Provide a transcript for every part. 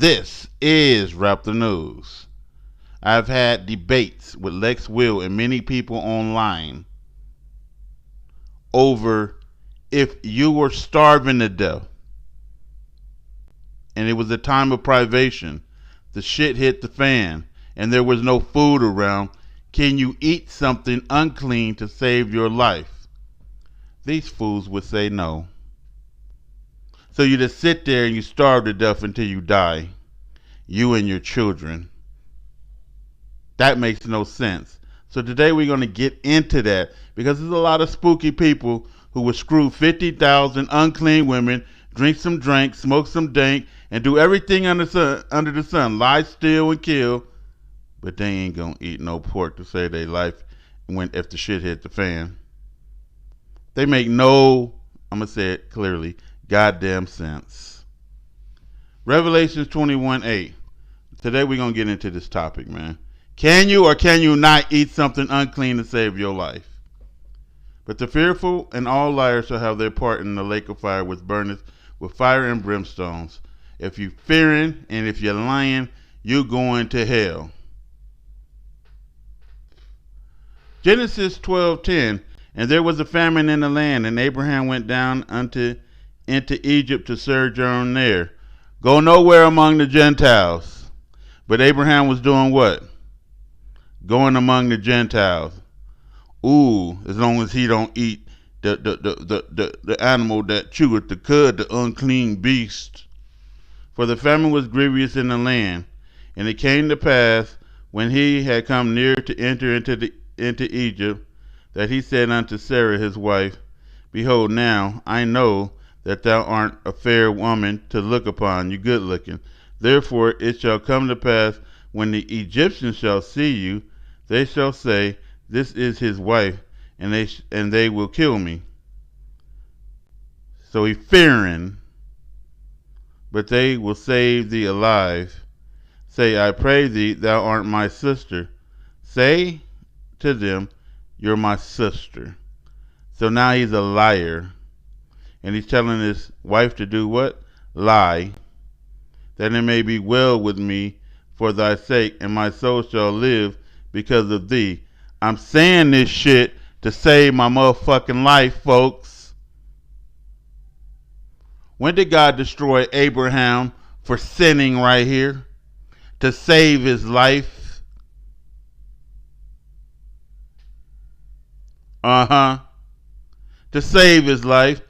This is Rap the News. I've had debates with Lex Will and many people online over if you were starving to death and it was a time of privation, the shit hit the fan, and there was no food around, can you eat something unclean to save your life? These fools would say no. So you just sit there and you starve to death until you die. You and your children. That makes no sense. So today we're going to get into that because there's a lot of spooky people who would screw 50,000 unclean women, drink some drink, smoke some dank, and do everything under the sun, lie, steal, and kill, but they ain't going to eat no pork to save their life if the shit hit the fan. They make no, I'm going to say it clearly, goddamn sense. Revelations 21:8. Today we're going to get into this topic, man. Can you or can you not eat something unclean to save your life? But the fearful and all liars shall have their part in the lake of fire which burneth with fire and brimstones. If you fearing and if you're lying, you going to hell. Genesis 12:10. And there was a famine in the land, and Abraham went down into Egypt to sojourn there. Go nowhere among the Gentiles. But Abraham was doing what? Going among the Gentiles. Ooh, as long as he don't eat the animal that cheweth the cud, the unclean beast. For the famine was grievous in the land. And it came to pass, when he had come near to enter into Egypt, that he said unto Sarah his wife, Behold, now I know that thou art a fair woman to look upon, you good looking. Therefore it shall come to pass, when the Egyptians shall see you, they shall say, This is his wife, and they will kill me. So he fearing, but they will save thee alive. Say, I pray thee, thou art my sister. Say to them, You're my sister. So now he's a liar. And he's telling his wife to do what? Lie. That it may be well with me for thy sake, and my soul shall live because of thee. I'm saying this shit to save my motherfucking life, folks. When did God destroy Abraham for sinning right here? To save his life? To save his life,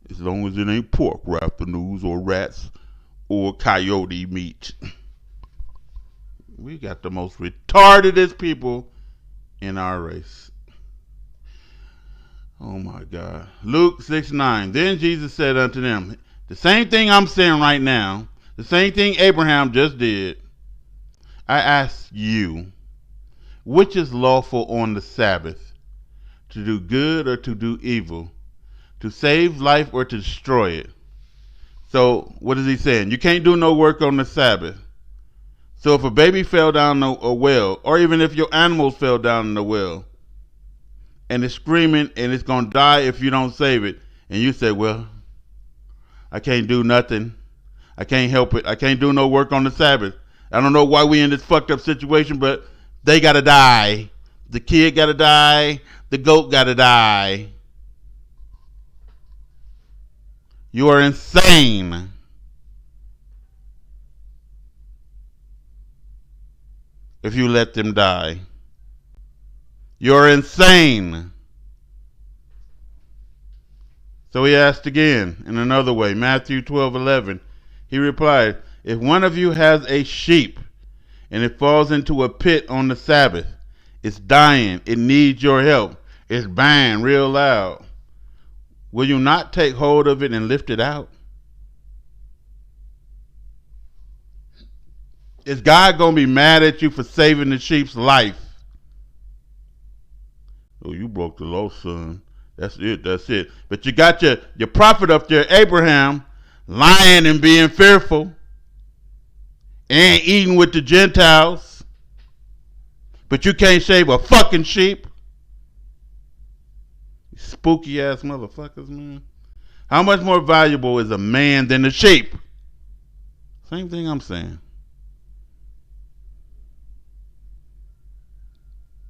as long as it ain't pork, Rap the News, or rats, or coyote meat. We got the most retardedest people in our race. Oh my God. Luke 6:9. Then Jesus said unto them, the same thing I'm saying right now, the same thing Abraham just did. I ask you, which is lawful on the Sabbath? To do good or to do evil? To save life or to destroy it? So what is he saying? You can't do no work on the Sabbath. So if a baby fell down a well, or even if your animals fell down in the well, and it's screaming and it's going to die if you don't save it, and you say, well, I can't do nothing. I can't help it. I can't do no work on the Sabbath. I don't know why we in this fucked up situation, but they got to die. The kid got to die. The goat got to die. You are insane. If you let them die. You're insane. So he asked again in another way, Matthew 12:11. He replied, if one of you has a sheep and it falls into a pit on the Sabbath, it's dying, it needs your help, it's banging real loud, will you not take hold of it and lift it out? Is God going to be mad at you for saving the sheep's life? Oh, you broke the law, son. That's it. But you got your prophet up there, Abraham, lying and being fearful and eating with the Gentiles. But you can't save a fucking sheep. Spooky ass motherfuckers, man. How much more valuable is a man than a sheep? Same thing I'm saying.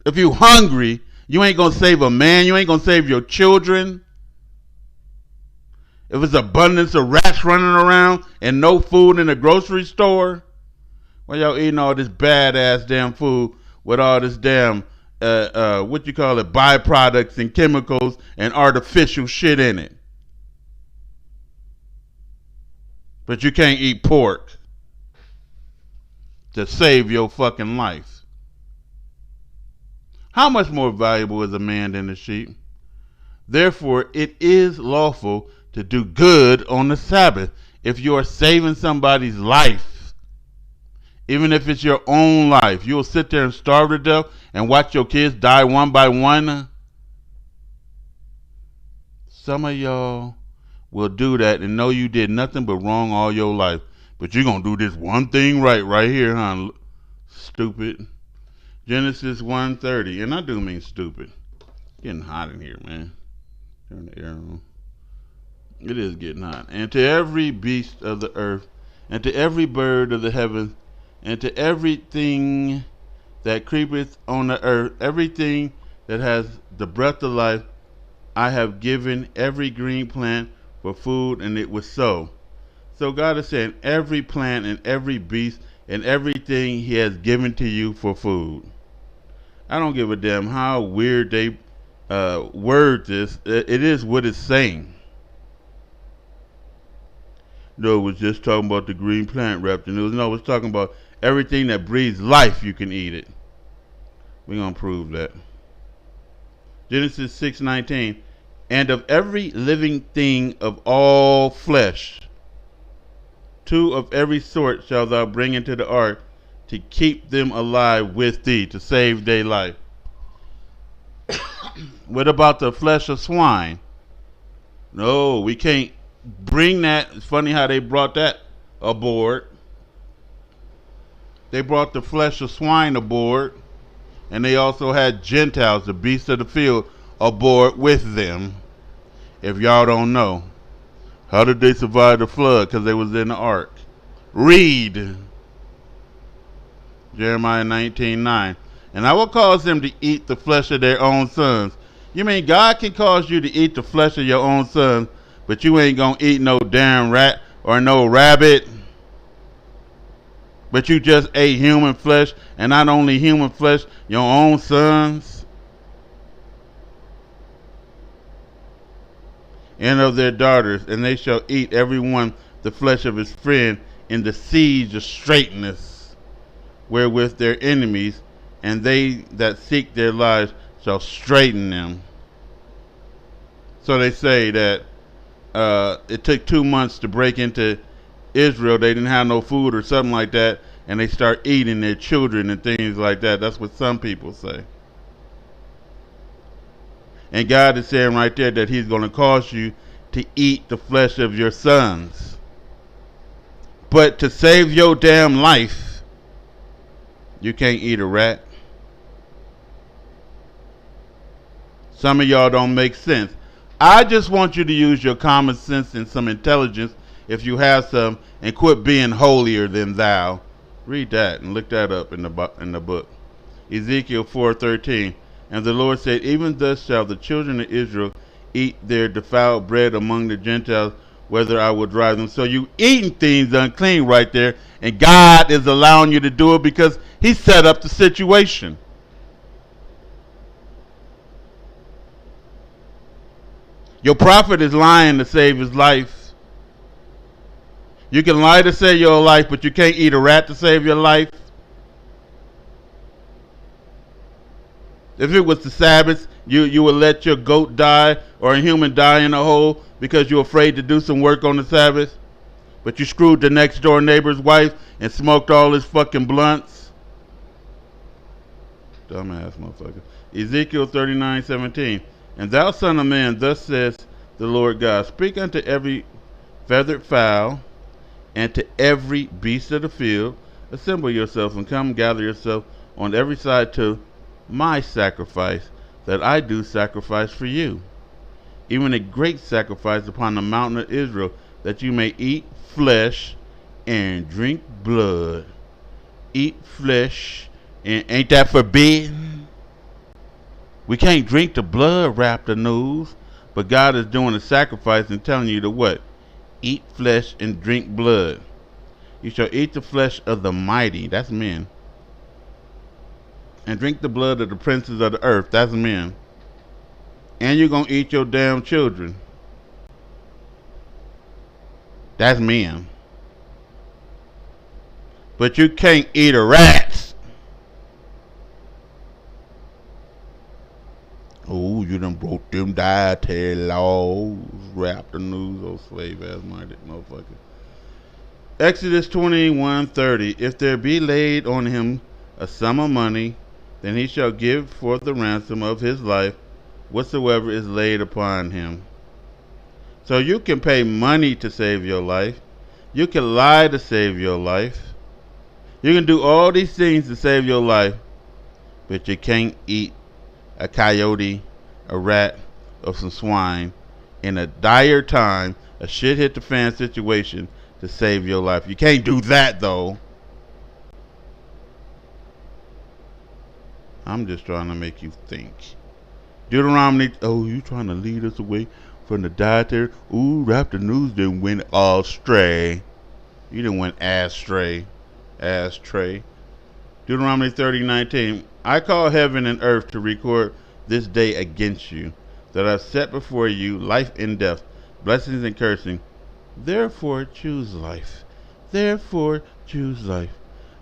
If you hungry, you ain't gonna save a man. You ain't gonna save your children. If it's abundance of rats running around and no food in the grocery store, why y'all eating all this badass damn food with all this damn what you call it, byproducts and chemicals and artificial shit in it? But you can't eat pork to save your fucking life. How much more valuable is a man than a sheep? Therefore, it is lawful to do good on the Sabbath. If you are saving somebody's life, even if it's your own life, you'll sit there and starve to death and watch your kids die one by one. Some of y'all will do that and know you did nothing but wrong all your life. But you're going to do this one thing right here, huh? Stupid. Genesis 1:30. And I do mean stupid. Getting hot in here, man. Turn the air on. It is getting hot. And to every beast of the earth, and to every bird of the heavens, and to everything that creepeth on the earth, everything that has the breath of life, I have given every green plant for food, and it was so. So God is saying every plant and every beast and everything he has given to you for food. I don't give a damn how weird they word this. It is what it's saying. No, it was just talking about the green plant wrapped in news. No, it was talking about everything that breathes life, you can eat it. We're going to prove that. Genesis 6:19. And of every living thing of all flesh, 2 of every sort shalt thou bring into the ark, to keep them alive with thee, to save their life. What about the flesh of swine? No, we can't bring that. It's funny how they brought that aboard. They brought the flesh of swine aboard, and they also had Gentiles, the beasts of the field, aboard with them. If y'all don't know, how did they survive the flood? Because they was in the ark. Read Jeremiah 19:9. And I will cause them to eat the flesh of their own sons. You mean God can cause you to eat the flesh of your own sons, but you ain't gonna eat no damn rat or no rabbit? But you just ate human flesh, and not only human flesh, your own sons? And of their daughters, and they shall eat every one the flesh of his friend in the siege of straightness, wherewith their enemies, and they that seek their lives shall straighten them. So they say that it took 2 months to break into Israel. They didn't have no food or something like that, and they start eating their children and things like that. That's what some people say. And God is saying right there that he's going to cause you to eat the flesh of your sons. But to save your damn life, you can't eat a rat. Some of y'all don't make sense. I just want you to use your common sense and some intelligence, if you have some, and quit being holier than thou. Read that and look that up in the book. Ezekiel 4:13. And the Lord said, even thus shall the children of Israel eat their defiled bread among the Gentiles, whether I will drive them. So you eating things unclean right there, and God is allowing you to do it because he set up the situation. Your prophet is lying to save his life. You can lie to save your life, but you can't eat a rat to save your life. If it was the Sabbath, you would let your goat die or a human die in a hole because you're afraid to do some work on the Sabbath. But you screwed the next door neighbor's wife and smoked all his fucking blunts. Dumbass motherfucker. Ezekiel 39:17. And thou son of man, thus says the Lord God, speak unto every feathered fowl and to every beast of the field, assemble yourself and come gather yourself on every side to my sacrifice, that I do sacrifice for you, even a great sacrifice upon the mountain of Israel, that you may eat flesh and drink blood, eat flesh, and ain't that forbidden? We can't drink the blood, Raptor News, but God is doing a sacrifice and telling you to what? Eat flesh and drink blood. You shall eat the flesh of the mighty, that's men, and drink the blood of the princes of the earth, that's men. And you're going to eat your damn children, that's men. But you can't eat a rat. Oh, you done broke them dietary laws. Raptor News, oh slave ass minded motherfucker. Exodus 21:30. If there be laid on him a sum of money, then he shall give for the ransom of his life whatsoever is laid upon him. So you can pay money to save your life. You can lie to save your life. You can do all these things to save your life, but you can't eat a coyote, a rat, or some swine in a dire time, a shit hit the fan situation to save your life. You can't do that though. I'm just trying to make you think. Deuteronomy, oh, you trying to lead us away from the dietary? Ooh, Raptor News didn't win astray. You didn't win astray. Ashtray. Deuteronomy 30:19. I call heaven and earth to record this day against you, that I've set before you life and death, blessings and cursing. Therefore choose life. Therefore choose life.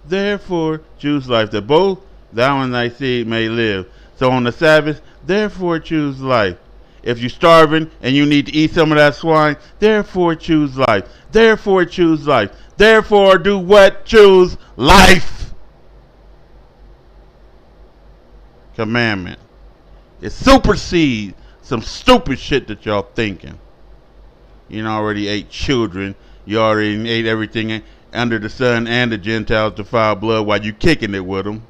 Therefore choose life, that both thou and thy seed may live. So on the Sabbath, therefore choose life. If you're starving and you need to eat some of that swine, therefore choose life. Therefore choose life. Therefore do what? Choose life. Commandment. It supersedes some stupid shit that y'all thinking. You already ate children. You already ate everything under the sun, and the Gentiles defile blood while you kicking it with them.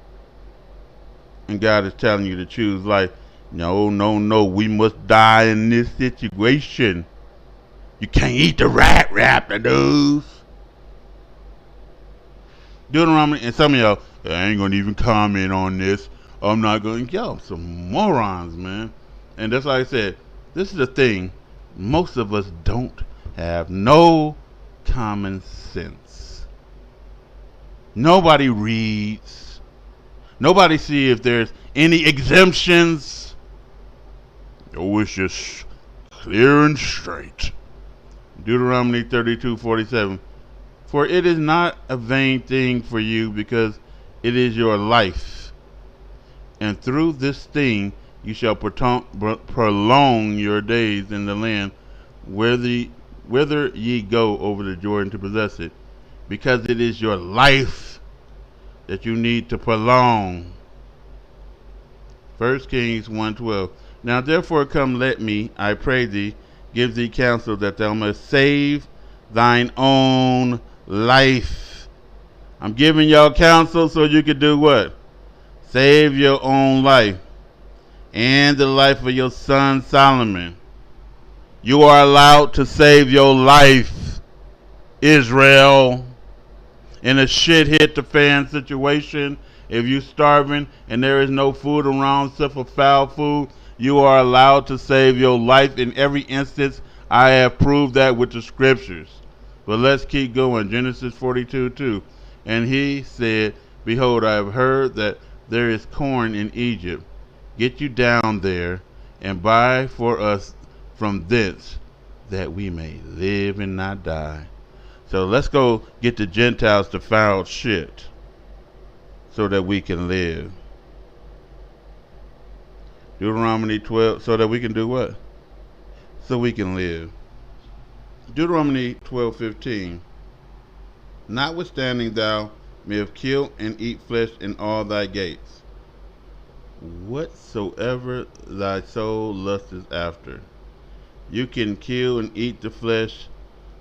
And God is telling you to choose life. No, no, no. We must die in this situation. You can't eat the rat, Raptor News. Deuteronomy, and some of y'all, I ain't gonna even comment on this. I'm not gonna. Y'all some morons, man. And that's like I said, this is the thing. Most of us don't have no common sense. Nobody reads. Nobody see if there's any exemptions. Oh, it's just clear and straight. Deuteronomy 32:47. For it is not a vain thing for you, because it is your life. And through this thing you shall prolong your days in the land whither ye go over the Jordan to possess it, because it is your life that you need to prolong. 1 Kings 1:12. Now therefore come, let me, I pray thee, give thee counsel, that thou mayest save thine own life. I'm giving y'all counsel so you can do what? Save your own life and the life of your son Solomon. You are allowed to save your life, Israel. In a shit hit the fan situation, if you're starving and there is no food around except for foul food, you are allowed to save your life. In every instance, I have proved that with the scriptures. But let's keep going. Genesis 42:2. And he said, behold, I have heard that there is corn in Egypt. Get you down there and buy for us from thence, that we may live and not die. So let's go get the Gentiles to foul shit so that we can live. Deuteronomy 12, so that we can do what? So we can live. Deuteronomy 12:15. Notwithstanding thou may have killed and eat flesh in all thy gates, whatsoever thy soul lusteth after. You can kill and eat the flesh,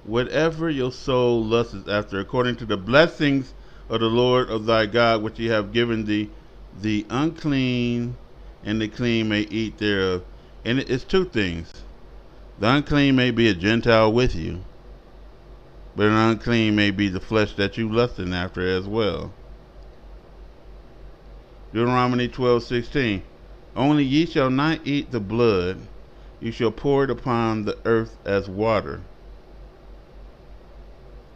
whatever your soul lusteth after, according to the blessings of the Lord of thy God, which he have given thee. The unclean and the clean may eat thereof. And it's two things. The unclean may be a Gentile with you. but an unclean may be the flesh that you lusting after as well. Deuteronomy 12:16. Only ye shall not eat the blood, you shall pour it upon the earth as water.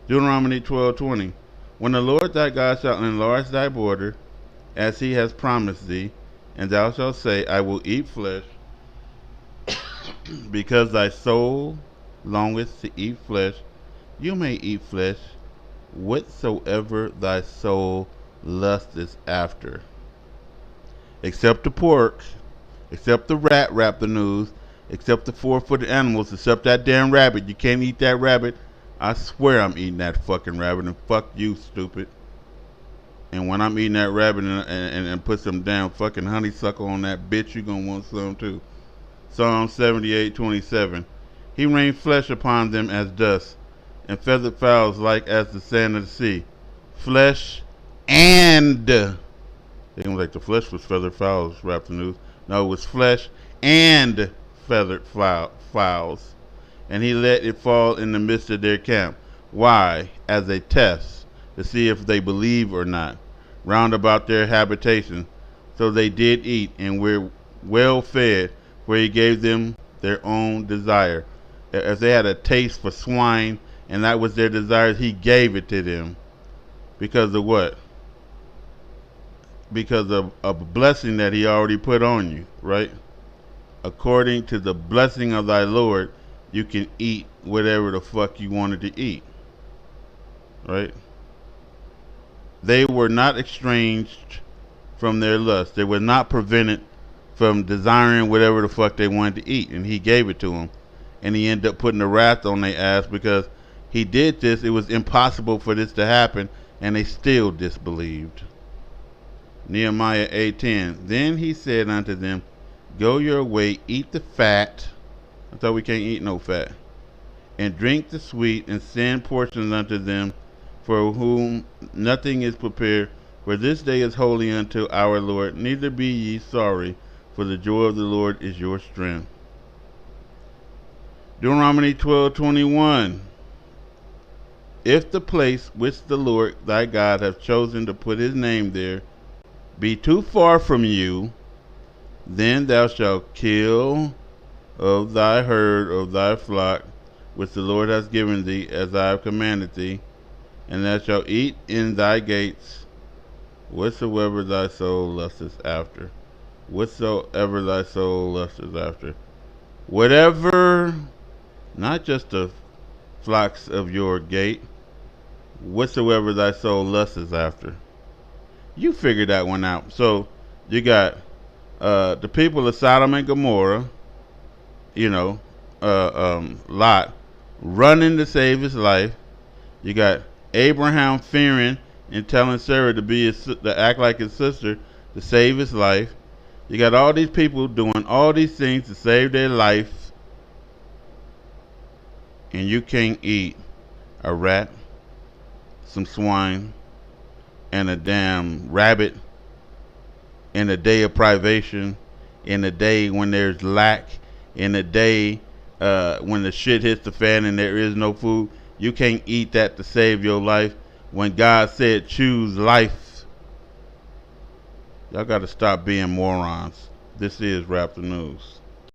Deuteronomy 12:20. When the Lord thy God shall enlarge thy border, as he has promised thee, and thou shalt say, I will eat flesh, because thy soul longeth to eat flesh, you may eat flesh, whatsoever thy soul lusteth after. Except the pork, except the rat, rap the news, except the four-footed animals, except that damn rabbit. You can't eat that rabbit. I swear I'm eating that fucking rabbit, and fuck you, stupid. And when I'm eating that rabbit and put some damn fucking honeysuckle on that bitch, you gonna want some too. Psalm 78:27. He rained flesh upon them as dust, and feathered fowls like as the sand of the sea. Flesh and... They gonna like the flesh was feathered fowls, rap the news. No, it was flesh and feathered fowls. And he let it fall in the midst of their camp. Why? As a test, to see if they believe or not, round about their habitation. So they did eat, and were well fed, for he gave them their own desire. As they had a taste for swine, and that was their desire, he gave it to them. Because of what? Because of a blessing that he already put on you, right? According to the blessing of thy Lord, you can eat whatever the fuck you wanted to eat, right? They were not estranged from their lust. They were not prevented from desiring whatever the fuck they wanted to eat, and he gave it to them. And he ended up putting the wrath on their ass because he did this. It was impossible for this to happen, and they still disbelieved. Nehemiah 8:10. Then he said unto them, go your way, eat the fat. I thought we can't eat no fat. And drink the sweet, and send portions unto them, for whom nothing is prepared. For this day is holy unto our Lord. Neither be ye sorry, for the joy of the Lord is your strength. Deuteronomy 12:21. If the place which the Lord thy God hath chosen to put his name there be too far from you, then thou shalt kill of thy herd of thy flock, which the Lord hath given thee, as I have commanded thee, and thou shalt eat in thy gates whatsoever thy soul lusteth after. Whatsoever thy soul lusteth after. Whatever, not just the flocks of your gate, whatsoever thy soul lusteth after. You figure that one out. So you got the people of Sodom and Gomorrah, Lot running to save his life. You got Abraham fearing and telling Sarah to act like his sister to save his life. You got all these people doing all these things to save their life, and you can't eat a rat, some swine, and a damn rabbit in a day of privation, in a day when there's lack, in a day when the shit hits the fan and there is no food. You can't eat that to save your life when God said choose life. Y'all got to stop being morons. This is Rap the News.